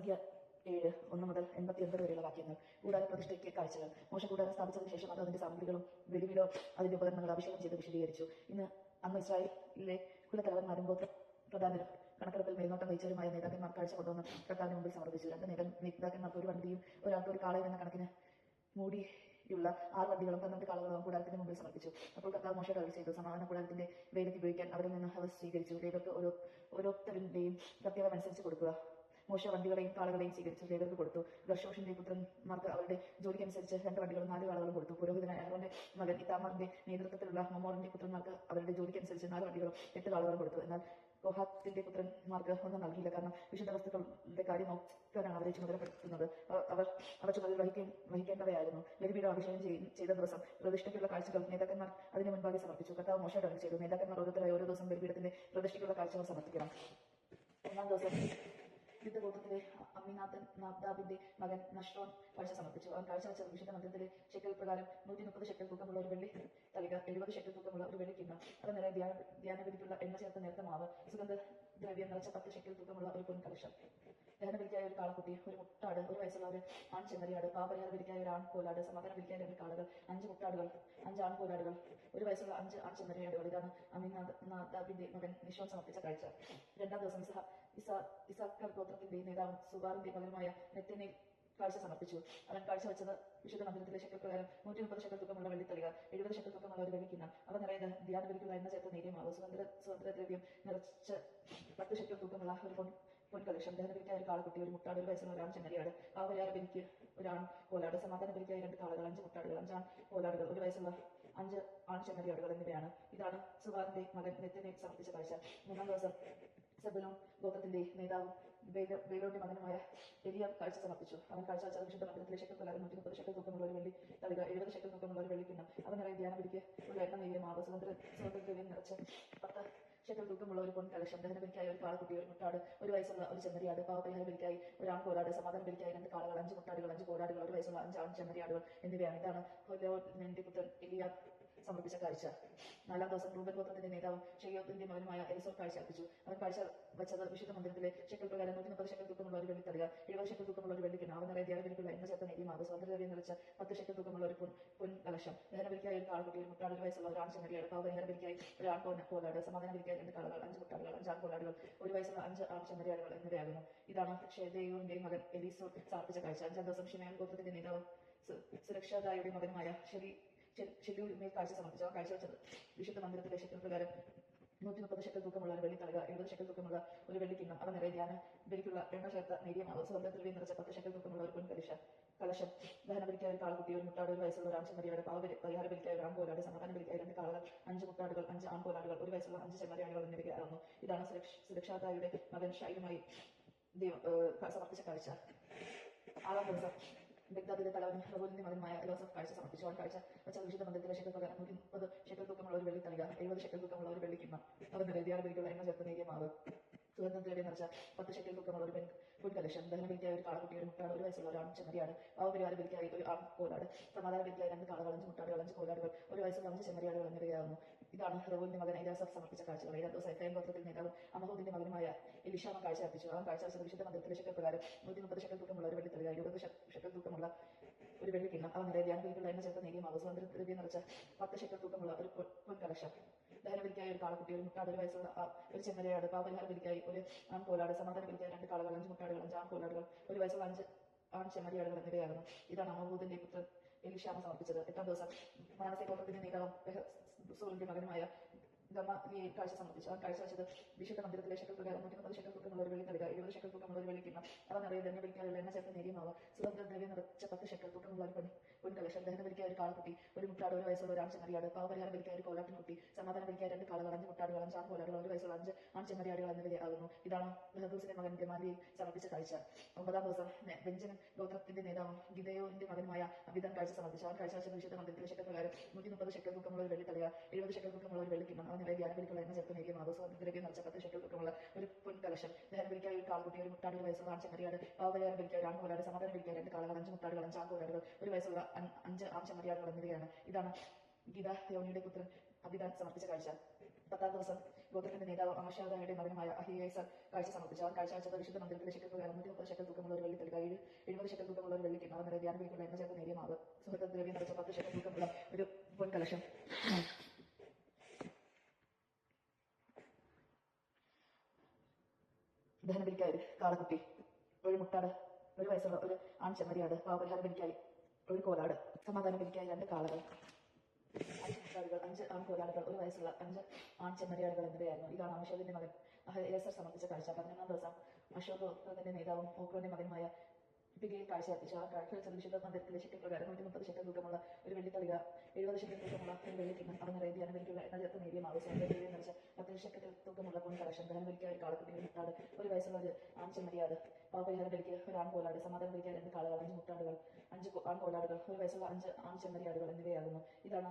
1-1 മുതൽ 89 വരെയുള്ള വാക്യങ്ങൾ. കൂടാര പ്രതിഷ്ഠയ്ക്ക് കാഴ്ചകൾ. മോശ കൂടാരം സ്ഥാപിച്ചതിന് ശേഷം അത് അതിന്റെ സാമഗ്രികളും ബലിപീഠോ അതിന്റെ ഉപകരണങ്ങൾ അഭിഷേകം ചെയ്ത് വിശദീകരിച്ചു. അന്ന് ഇസ്രായേലിലെ കുലത്തലവന്മാരും ഗോത്ര പ്രധാനരും കണക്കെടുപ്പിൽ മേൽനോട്ടം വഹിച്ചവരുമായ നേതാക്കന്മാർ കാഴ്ച കൊണ്ടുവന്ന് കർത്താവിന് മുമ്പിൽ സമർപ്പിച്ചു. 2 നേതാക്കന്മാർക്ക് ഒരു വണ്ടിയും ഒരാൾക്ക് ഒരു കാളയും എന്ന കണക്കിന് മൂടിയുള്ള 6 വണ്ടികളും 12 കാളകളും കൂടാരത്തിന് മുമ്പിൽ സമർപ്പിച്ചു. അപ്പോൾ കർത്താവ് മോശയോട് അരുളി ചെയ്തു, സമാധാന കൂടാരത്തിന്റെ വേലയ്ക്ക് ഉപയോഗിക്കാൻ അവരിൽ നിന്ന് അവർ സ്വീകരിച്ചു. ലേവ്യർക്ക് ഓരോരുത്തരുടെയും പ്രത്യേകമനുസരിച്ച് കൊടുക്കുക. മോശ വണ്ടികളെയും കാളകളെയും സ്വീകരിച്ചു ലേവ്യർക്ക് കൊടുത്തു. ഗർശോഷിന്റെ പുത്രന്മാർക്ക് അവരുടെ ജോലിക്കനുസരിച്ച് 2 വണ്ടികളും 4 കാളകളും കൊടുത്തു. പുരോഹിതനായ അഹ്റോന്റെ മകൻ ഇത്താമാറിന്റെ നേതൃത്വത്തിലുള്ള മമോറിന്റെ പുത്രന്മാർക്ക് അവരുടെ ജോലിക്കനുസരിച്ച് 4 വണ്ടികളും 8 കാളകളും കൊടുത്തു. എന്നാൽ കോഹാത്തിന്റെ പുത്രന്മാർക്ക് ഒന്നും നൽകിയില്ല. കാരണം വിശുദ്ധ വസ്തുക്കളുടെ കാര്യം നോക്കാനാണ് അവരെ ചുമതലപ്പെടുത്തുന്നത്. അവർ ചുമതല വഹിക്കേണ്ടവയായിരുന്നു. ബലിപീഠം അഭിഷേകം ചെയ്ത ദിവസം പ്രതിഷ്ഠയ്ക്കുള്ള കാഴ്ചകൾ നേതാക്കന്മാർ അതിന് മുൻപാകെ സമർപ്പിച്ചു. കർത്താവ് മോശയോട് അരുളി ചെയ്തു, നേതാക്കന്മാർ ഓരോരുത്തരായി ഓരോ ദിവസം ബലിപീഠത്തിന്റെ പ്രതിഷ്ഠയ്ക്കുള്ള കാഴ്ചകൾ സമർപ്പിക്കണം. 1-ാം ദിവസം യുദ്ധഗോത്രത്തിലെ അമ്മിനാദാബിന്റെ മകൻ നശ്രോൻ കാഴ്ച സമർപ്പിച്ചു. അവൻ കാഴ്ചവെച്ചത് വിശുദ്ധ മന്ദിരത്തിലെ ഷെക്കൽ പ്രകാരം 130 ഷെക്കൽ തൂക്കമുള്ള ഒരു വെള്ളി തളിക, 70 ഷെക്കൽ തൂക്കമുള്ള ഒരു വെള്ളി കിണ്ണം, അത് നിറയെ ധ്യാനബലിക്കുള്ള എണ്ണ ചേർത്ത നേർത്ത മാവ്, സുഗന്ധദ്രവ്യം നിറച്ച 10 ഷെക്കൽ തൂക്കമുള്ള ഒരു പൊൻകലശം, ദഹനബലിക്കായ ഒരു കാളക്കുട്ടി, ഒരു മുട്ടാട്, ഒരു വയസ്സുള്ള ഒരു ആൺ ചെമ്മരിയാട്, പാപപരിഹാര ബലിക്കായ ഒരു ആൺ കോലാട്, സമാധാന ബലിക്കായ 2 കാളകൾ, 5 മുട്ടാടുകൾ, 5 ആൺ കോലാടുകൾ, ഒരു വയസ്സുള്ള 5 ആൺ ചെമ്മരിയാടുകൾ. ഇതാണ് അമ്മിനാദാബിന്റെ മകൻ നിശോൻ സമർപ്പിച്ച കാഴ്ച. 2-ാം ദിവസം ഇസാക്കർ ഗോത്രത്തിന്റെ നേതാവും സുബാറിന്റെ മകനുമായ നെത്തനെ കാഴ്ച സമർപ്പിച്ചു. അവൻ കാഴ്ചവെച്ചത് വിശുദ്ധ മന്ദിരത്തിലെ ഷെക്കൽ പ്രകാരം 130 ഷെക്കൽ തൂക്കമുള്ള വെള്ളിത്തളിക, 70 ഷെക്കൽ തൂക്കമുള്ള ഒരു വെള്ളിക്കിണ്ണം, അവ നിറയെ ധ്യാനബലിക്കുള്ള എണ്ണ ചേർത്ത നേരിയ മാവ്, സുഗന്ധദ്രവ്യം നിറച്ച് 10 ഷെക്കൽ തൂക്കമുള്ള ഒരു പൊൻകലശം, ദഹനബലിക്കായ ഒരു കാളക്കുട്ടി, ഒരു മുട്ടാട്, ഒരു വയസ്സുള്ള ഒരു ആൺ ചെമ്മരിയാട്, പാപപരിഹാര ബലിക്ക് ഒരു ആൺ കോലാട്, സമാധാന ബലിക്കായ 2 കാളകൾ, 5 മുട്ടാടുകൾ, 5 ആൺ കോലാടുകൾ, ഒരു വയസ്സുള്ള 5 ആൺ ചെമ്മരിയാടുകൾ എന്നിവയാണ്. ഇതാണ് സുബാറിന്റെ മകൻ നെത്തനെ സമർപ്പിച്ച കാഴ്ച. 3-ാം ദിവസം സെബൂലൂൻ ഗോത്രത്തിന്റെ നേതാവും ബേലോന്റെ മകനുമായ എലിയാബ് കാഴ്ച സമർപ്പിച്ചു. അവൻ കാഴ്ചവെച്ചത് വിശുദ്ധ മന്ദിരത്തിലെ ഷെക്കൽ പ്രകാരം 130 ഷെക്കൽ തൂക്കമുള്ള ഒരു വെള്ളി തളിക, 70 ഷെക്കൽ തൂക്കമുള്ള ഒരു വെള്ളിക്കിണ്ണം, അവ നിറയെ ധ്യാനബലിക്ക് ഉള്ള എണ്ണ നേരിയ മാവ്, സുഗന്ധദ്രവ്യം നിറച്ച് 10 ഷെക്കൽ തൂക്കമുള്ള ഒരു പൊൻകലശം, ദഹനബലിക്കായ ഒരു കാളക്കുട്ടി, ഒരു മുട്ടാട്, ഒരു വയസ്സുള്ള ഒരു ചെമ്മരിയാട്, പാപപരിഹാര ബലിക്കായി ഒരു ആൺ കോലാട്, സമാധാന ബലിക്കായി 2 കാളകൾ, 5 മുട്ടാടുകൾ, 5 കോലാടുകൾ, ഒരു വയസ്സുള്ള 5 ആൺ ചെമ്മരിയാടുകൾ എന്നിവയാണ്. ഇതാണ് ഹോലോന്റെ പുത്രൻ എലിയാബ് സമർപ്പിച്ച കാഴ്ച. 4-ാം ദിവസം റൂബൻ ഗോത്രത്തിന്റെ നേതാവും ഷെയ്യോത്തിന്റെ മകനുമായ എലിസോർ കാഴ്ച അർപ്പിച്ചു. അവൻ കാഴ്ച വെച്ചത് വിശുദ്ധ മന്ദിരത്തിലെ ഷെക്കൽ പ്രകാരം 130 ഷെക്കൽ തൂക്കമുള്ള ഒരു വെള്ളിത്തളിക, 70 ഷെക്കൽ തൂക്കമുള്ള ഒരു വെള്ളിക്കിണ്ണം, അവൻ നിറയെ ധ്യാനബലിക്കുള്ള എണ്ണ ചേർത്ത നേരിയ മാവ്, സുഗന്ധദ്രവ്യം നിറച്ച 10 ഷെക്കൽ തൂക്കമുള്ള ഒരു പൊൻകലശം, ദഹനബലിക്കായ ഒരു കാളക്കുട്ടി, ഒരു മുട്ടാട്, ഒരു വയസ്സുള്ള ഒരു ആൺ ചെമ്മരിയാട്, പാപപരിഹാര ബലിക്കായി ഒരു ആൺ കോലാട്, സമാധാന ബലിക്കായ 2 കാളകൾ, 5 മുട്ടാടുകൾ, 5 ആൺ കോലാടുകൾ, ഒരു വയസ്സുള്ള 5 ആൺ ചെമ്മരിയാടുകൾ എന്നിവയാകുന്നു. ഇതാണ് ഷെദേയൂരിന്റെ മകൻ എലീസോർ സമർപ്പിച്ച കാഴ്ച. 5-ാം ദിവസം ഷിമയോൻ ഗോത്രത്തിന്റെ നേതാവും സുരക്ഷാദായുടെ മകനുമായ ഷെല്ലൂമേൽ കാഴ്ച സമർപ്പിച്ചു. അവൻ കാഴ്ചവെച്ചത് വിശുദ്ധ മന്ദിരത്തിലെ ഷെക്കൽ പ്രകാരം 130 ഷെക്കൽ തൂക്കമുള്ള ഒരു വെള്ളിത്തളിക, 70 ഷെക്കൽ തൂക്കമുള്ള ഒരു വെള്ളിക്കിണ്ണം, അവ നിറയെ ധ്യാനബലിക്കുള്ള എണ്ണ ചേർത്ത നേരിയ മാവ്, സുഗന്ധദ്രവ്യം നിറച്ച 10 ഷെക്കൽ തൂക്കമുള്ള ഒരു പൊൻകലശം, ദഹനബലിക്കായ ഒരു കാളക്കുട്ടി, ഒരു മുട്ടാട്, ഒരു വയസ്സുള്ള ഒരു ആൺ ചെമ്മരിയാട്, പാപപരിഹാര ബലിക്കായ ഒരു ആൺ കോലാട്, സമാധാന ബലിക്കായ 2 കാളകൾ, 5 മുട്ടാടുകൾ, 5 ആൺ കോലാടുകൾ, ഒരു വയസ്സുള്ള 5 ചെമ്മരിയാടുകൾ എന്നിവയാകുന്നു. ഇതാണ് സുരക്ഷാദായുടെ മകൻ ഷൈലുമായി സമർപ്പിച്ച കാഴ്ച. 6-ാം ദിവസം ബഗ്ദാദിലെ തലവനും റബൂലിന്റെ മകനുമായ എലോസഫ് കാഴ്ച സമർപ്പിച്ചു. അവൻ കാഴ്ച വെച്ച വിശുദ്ധ മന്ദിരത്തിലെ ഷെക്കൽ പ്രകാരം 130 ഷെക്കൽ തൂക്കമുള്ള ഒരു വെള്ളിത്തളിക, 70 ഷെക്കൽ തൂക്കമുള്ള ഒരു വെള്ളിക്കിണ്ണം, അവൻ നിറയെ ധ്യാനബലിക്കുള്ള എണ്ണ ചേർത്ത നേരിയ മാവ്, സുഗന്ധദ്രവ്യം നിറച്ച 10 ഷെക്കൽ തൂക്കമുള്ള ഒരു പൊൻകലശം, ദഹനബലിക്കായ ഒരു കാളക്കുട്ടി, ഒരു മുട്ടാട്, ഒരു വയസ്സുള്ള ഒരു ആൺ ചെമ്മരിയാട്, പാപപരിഹാര ബലിക്കായി ഒരു ആൺ കോലാട്, സമാധാന ബലിക്കായി 2 കാളകൾ, 5 മുട്ടാടുകൾ, 5 കോലാടുകൾ, ഒരു വയസ്സുള്ള 5 ചെമ്മരിയാടുകൾ എന്നിവയാകുന്നു. ഇതാണ് റബൂലിന്റെ മകൻ എലാസഫ് സമർപ്പിച്ച കാഴ്ചകൾ. 7-ാം ദിവസം എഫ്രൈം ഗോത്രത്തിൽ നേതാവും അമഹൂദിന്റെ മകനുമായ എലീശാമ കാഴ്ച അർപ്പിച്ചു. അവൻ കാഴ്ച വെച്ചത് വിശുദ്ധ മന്ദിരത്തിലെ ഷെക്കൽ പ്രകാരം 130 ഷെക്കൽ തൂക്കമുള്ള ഒരു വെള്ളിത്തളിക, 70 ഷെക്കൽ തൂക്കമുള്ള ഒരു വെള്ളിക്കിണ്ണം, അവൻ നിറയെ ധ്യാനബലിക്കുള്ള എണ്ണ ചേർത്ത നേരിയ മാവ്, സുഗന്ധദ്രവ്യം നിറച്ച 10 ഷെക്കൽ തൂക്കമുള്ള ഒരു പൊൻകലശം, ദഹനബലിക്കായ ഒരു കാളക്കുട്ടി, ഒരു മുട്ടാട്, ഒരു വയസ്സുള്ള ഒരു ചെമ്മരിയാട്, പാപപരിഹാര ബലിക്കായി ഒരു ആൺ കോലാട്, സമാധാന ബലിക്കായി 2 കാളകൾ, 5 മുട്ടാടുകൾ, 5 ആൺ കോലാടുകൾ, ഒരു വയസ്സുള്ള 5 ആൺ ചെമ്മരിയാടുകൾ എന്നിവയാകുന്നു. ഇതാണ് അമഹൂദിന്റെ പുത്രൻ എലീശാമ സമർപ്പിച്ചത്. 8-ാം ദിവസം മനശ്ശെ ഗോത്രത്തിന്റെ നേതാവും സൂറിന്റെ മകനുമായ ഗമാലിയേൽ കാഴ്ച സമർപ്പിച്ചു. അവൻ കാഴ്ചവെച്ചത് വിശുദ്ധ മന്ദിരത്തിലെ ഷെക്കൽ പ്രകാരം 130 ഷെക്കൽ തൂക്കമുള്ള ഒരു വെള്ളിത്തളിക, 70 ഷെക്കൽ തൂക്കമുള്ള ഒരു വെള്ളിക്കിണ്ണം, അവ നിറയെ ധന്യബലിക്കായുള്ള എണ്ണ ചേർത്ത നേരിയ മാവ്, സുഗന്ധദ്രവ്യം നിറച്ച 10 ഷെക്കൽ തൂക്കമുള്ള ഒരു പൊൻകലശം, ദഹനബലിക്കായ ഒരു കാളക്കുട്ടി, ഒരു മുട്ടാട്, ഒരു വയസ്സുള്ള ഒരു ആൺ ചെമ്മരിയാട്, പാപപരിഹാര ബലിക്കായ ഒരു കോലാട്ടിൻകുട്ടി, സമാധാന ബലിക്കായ 2 കാളകൾ, 5 മുട്ടാടുകൾ, 5 ആൺ കോലാടുകൾ, ഒരു വയസ്സുള്ള 5 ആൺ ചെമ്മരിയാടുകൾ എന്നിവയാകുന്നു. ഇതാണ് ഹദൂസിന്റെ മകൻ ഗമാലിയേൽ സമർപ്പിച്ച കാഴ്ച. 9-ാം ദിവസം ബെഞ്ചമിൻ ഗോത്രത്തിന്റെ നേതാവും ഗിദെയോന്റെ മകനുമായ അബിദാൻ കാഴ്ച സമർപ്പിച്ചു. അവൻ കാഴ്ചവെച്ചത് വിശുദ്ധ മന്ദിരത്തിലെ ഷെക്കൽ പ്രകാരം 130 ഷെക്കൽ തൂക്കമുള്ള ഒരു വെള്ളിത്തളിക, 70 ഷെക്കൽ തൂക്കമുള്ള ഒരു വെള്ളിക്കിണ്ണം, അവ നിറയെ ധ്യാനബലിക്കുള്ള എണ്ണ ചേർത്ത നേരിയ മാവ്, സുഗന്ധദ്രവ്യം നിറച്ച 10 ഷെക്കൽ തൂക്കമുള്ള ഒരു പൊൻകലശം, ദഹനബലിക്കായ ഒരു കാളക്കുട്ടി, ഒരു മുട്ടാട്, ഒരു വയസ്സുള്ള ആൺ ചെമ്മരിയാട്, പാപപരിഹാര ബലിക്കായ ഒരു ആൺ കോലാട്, സമാധാന ബലിക്കായ 2 കാളകൾ, 5 മുട്ടാടുകൾ, 5 ആൺ കോലാടുകൾ, ഒരു വയസ്സുള്ള 5 ആൺ ചെമ്മരിയാടുകൾ എന്നിവയാണ്. ഇതാണ് ഗിദെയോനിയുടെ പുത്രൻ അബിദാൻ സമർപ്പിച്ച കാഴ്ച. 10-ാം ദിവസം ഗോത്രത്തിന്റെ നേതാവ് ആമശാദയുടെ മകനുമായ അഹിയേസർ കാഴ്ച സമർപ്പിച്ചു. അവൻ കാഴ്ചവെച്ചത് വിശുദ്ധ മന്ദിരത്തിലെ ശെക്കൽ പ്രകാരം 130 ശെക്കൽ തൂക്കമുള്ള ഒരു വെള്ളി തളിക, 70 ശെക്കൽ തൂക്കമുള്ള ഒരു വെള്ളി കിണ്ണ, നിറയെ ധ്യാനബലിക്കുള്ള എണ്ണ ചേർത്ത് നേരിയ മാവ്, സുഹൃദ്രവ്യം നിറച്ച 10 ശെക്കൽ തൂക്കമുള്ള ഒരു പൊൻകലശം, ദഹനബലിക്കായി ഒരു കാളക്കുട്ടി, ഒരു മുട്ടാട്, 1 വയസ്സുള്ള ഒരു ആൺ ചെമ്മരിയാട്, പാവപരിഹാര ബലിക്കായി ഒരു കോലാട്, സമാധാന ബലിക്കായി 2 കാളകൾ, 5 മുട്ടാടുകൾ, 5 ആൺ കോലാടുകൾ, 1 വയസ്സുള്ള 5 ആൺ ചെമ്മരിയാടുകൾ എന്നിവയായിരുന്നു. ഇതാണ് അമശാദിന്റെ മകൻ അഹിയേസർ സമർപ്പിച്ച കാഴ്ച. 11-ാം ദിവസം അശോക് ഓക്രോന്റെ നേതാവും ഓക്രോന്റെ മകനുമായ പിഗയിൽ കാഴ്ച അർപ്പിച്ചു. അവൻ കാഴ്ചവെച്ചത് വിശുദ്ധ മന്ദിരത്തിലെ ശെക്കൽ പ്രകാരം 130 ശെക്കൽ തൂക്കമുള്ള ഒരു വെള്ളി തളിക, 70 ശെക്കൽ തൂക്കമുള്ള ഒരു വെള്ളി കിണ്ണം, അവൻ നിറയെ ധ്യാനബലിക്കുള്ള എണ്ണ ചേർത്ത് നേരിയ മാവ്, സുഗന്ധദ്രവ്യം നിറച്ച 10 ശെക്കൽ തൂക്കമുള്ള പൊൻകലശം, ദഹനബലിക്കായി ഒരു കാളക്കുട്ടി, ഒരു മുട്ടാട്, 1 വയസ്സുള്ള ഒരു ആൺ ചെമ്മരിയാട്, പാവപരിഹാര ബലിക്ക് ഒരു ആൺ കോലാട്, സമാധാന ബലിക്കായി 2 കാളകൾ, 5 മുട്ടാടുകൾ, 5 ആൺ കോലാടുകൾ, 1 വയസ്സുള്ള 5 ആൺ ചെമ്മരിയാടുകൾ എന്നിവയാകുന്നു. ഇതാണ്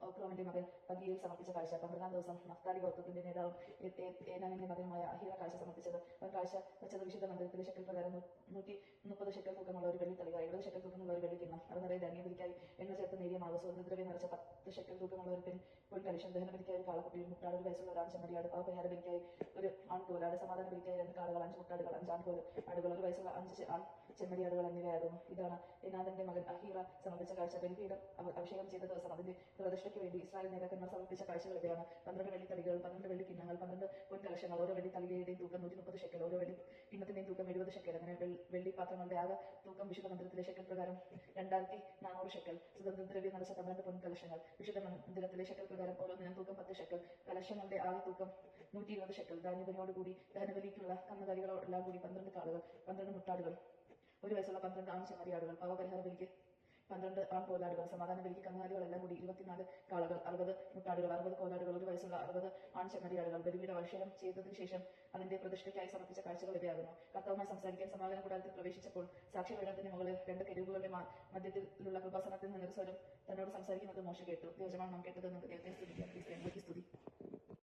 ഓക്രോമിന്റെ മകൻ പഗിയിൽ സമർപ്പിച്ച കാഴ്ച. 12-ാം ദിവസം നഫ്താലി ഗോത്രത്തിന്റെ നേതാവും ഏനാനിന്റെ മകനുമായ അഹീറ കാഴ്ച സമർപ്പിച്ചത്. അവൻ കാഴ്ച വെച്ചത് വിശുദ്ധ മന്ദിരത്തിലെ ശെക്കൽ പ്രകാരം 130 ശെക്കൽ തൂക്കമുള്ള ഒരു വെള്ളി തളിക, 70 ശെക്കൽ തൂക്കമുള്ള ഒരു വെള്ളി കിണ്ണം, അവൻ നിറയെ ധാന്യബലിക്കായി എണ്ണ ചേർത്ത് നേരിയ മാവ്, സുഗന്ധദ്രവ്യം നിറച്ച 10 ശെക്കൽ തൂക്കമുള്ള ഒരു പൊൻകലശം, ദഹനബലിക്കായി ഒരു കാളക്കുട്ടി, ഒരു മുട്ടാട്, 1 വയസ്സുള്ള ഒരു ആൺ ചെമ്മരിയാട്, പാവപരിഹാര ബലിക്കായി ഒരു ആൺ കോലാട്, സമാധാന ബലിക്കായി 2 കാളകൾ, 5 മുട്ടാടുകൾ, 5 ആൺ കോലാടുകൾ, 1 വയസ്സുള്ള 5 ആൺ ചെമ്മരിയാടുകൾ എന്നിവയായിരുന്നു. ഇതാണ് ഏനാദന്റെ മകൻ അഹീറ സമർപ്പിച്ച കാഴ്ച. ബലിപീഠം അഭിഷേകം ചെയ്ത ദിവസം അതിന്റെ പ്രതിഷ്ഠയ്ക്ക് വേണ്ടി ഇസ്രായേൽ നേതാക്കന്മാർ സമർപ്പിച്ച കാഴ്ചകൾ ഇവയാണ്. 12 വെള്ളി തളികകൾ, 12 വെള്ളി കിണ്ണങ്ങൾ, 12 പൊൻകലശങ്ങൾ, ഓരോ വെള്ളി തളികയുടെയും തൂക്കം 130 ശെക്കൽ, ഓരോ വെള്ളി കിണ്ണത്തിന്റെയും തൂക്കം 70 ശെക്കൽ. അങ്ങനെ വെള്ളി പാത്രങ്ങളുടെ ആകെ തൂക്കം വിശുദ്ധ മന്ദിരത്തിലെ ശെക്കൽ പ്രകാരം 2400 ശെക്കൽ. സുഗന്ധദ്രവ്യം നിറച്ച 12 പൊൻകലശങ്ങൾ വിശുദ്ധ മന്ദിരത്തിലെ ശെക്കൽ പ്രകാരം ഓരോന്നിനും തൂക്കം 10 ശെക്കൽ. കലശങ്ങളുടെ ആകെ തൂക്കം 120 ശെക്കൽ. ധാന്യബലിയോടുകൂടി ദഹനബലിക്കുള്ള കന്നുകാലികളെല്ലാം കൂടി 12 കാളുകൾ, 12 മുട്ടാടുകൾ, 1 വയസ്സുള്ള 12 ആൺ ചെമ്മരിയാടുകൾ, പാവപരിഹാര ബലിക്ക് 12 ആൺ കോലാടുകൾ, സമാധാന ബലിക്ക് കന്നുകാലികളെല്ലാം കൂടി 24 കാളകൾ, 60 മുട്ടാടുകൾ, 60 കോലാടുകൾ, 1 വയസ്സുള്ള 60 ആൺ ചെമ്മരിയാടുകൾ. ബലിപീഠം അഭിഷേകം ചെയ്തതിനു ശേഷം അതിന്റെ പ്രതിഷ്ഠയ്ക്കായി സമർപ്പിച്ച കാഴ്ചകൾ ഇവയാകുന്നു. കർത്താവുമായി സംസാരിക്കാൻ സമാഗമന കൂടാരത്തിൽ പ്രവേശിച്ചപ്പോൾ സാക്ഷ്യപീഠത്തിന് മുകളിൽ 2 കെരൂബുകളുടെ മധ്യത്തിലുള്ള കൃപാസനത്തിൽ നിന്നൊരു സ്വരം തന്നോട് സംസാരിക്കുന്നത് മോശെ കേട്ടു. ദൈവജനമാണ് നാം കേട്ടതെന്ന് ദൈവത്തെ സ്തുതിക്കാം. ക്രിസ്തുവിനെ സ്തുതി.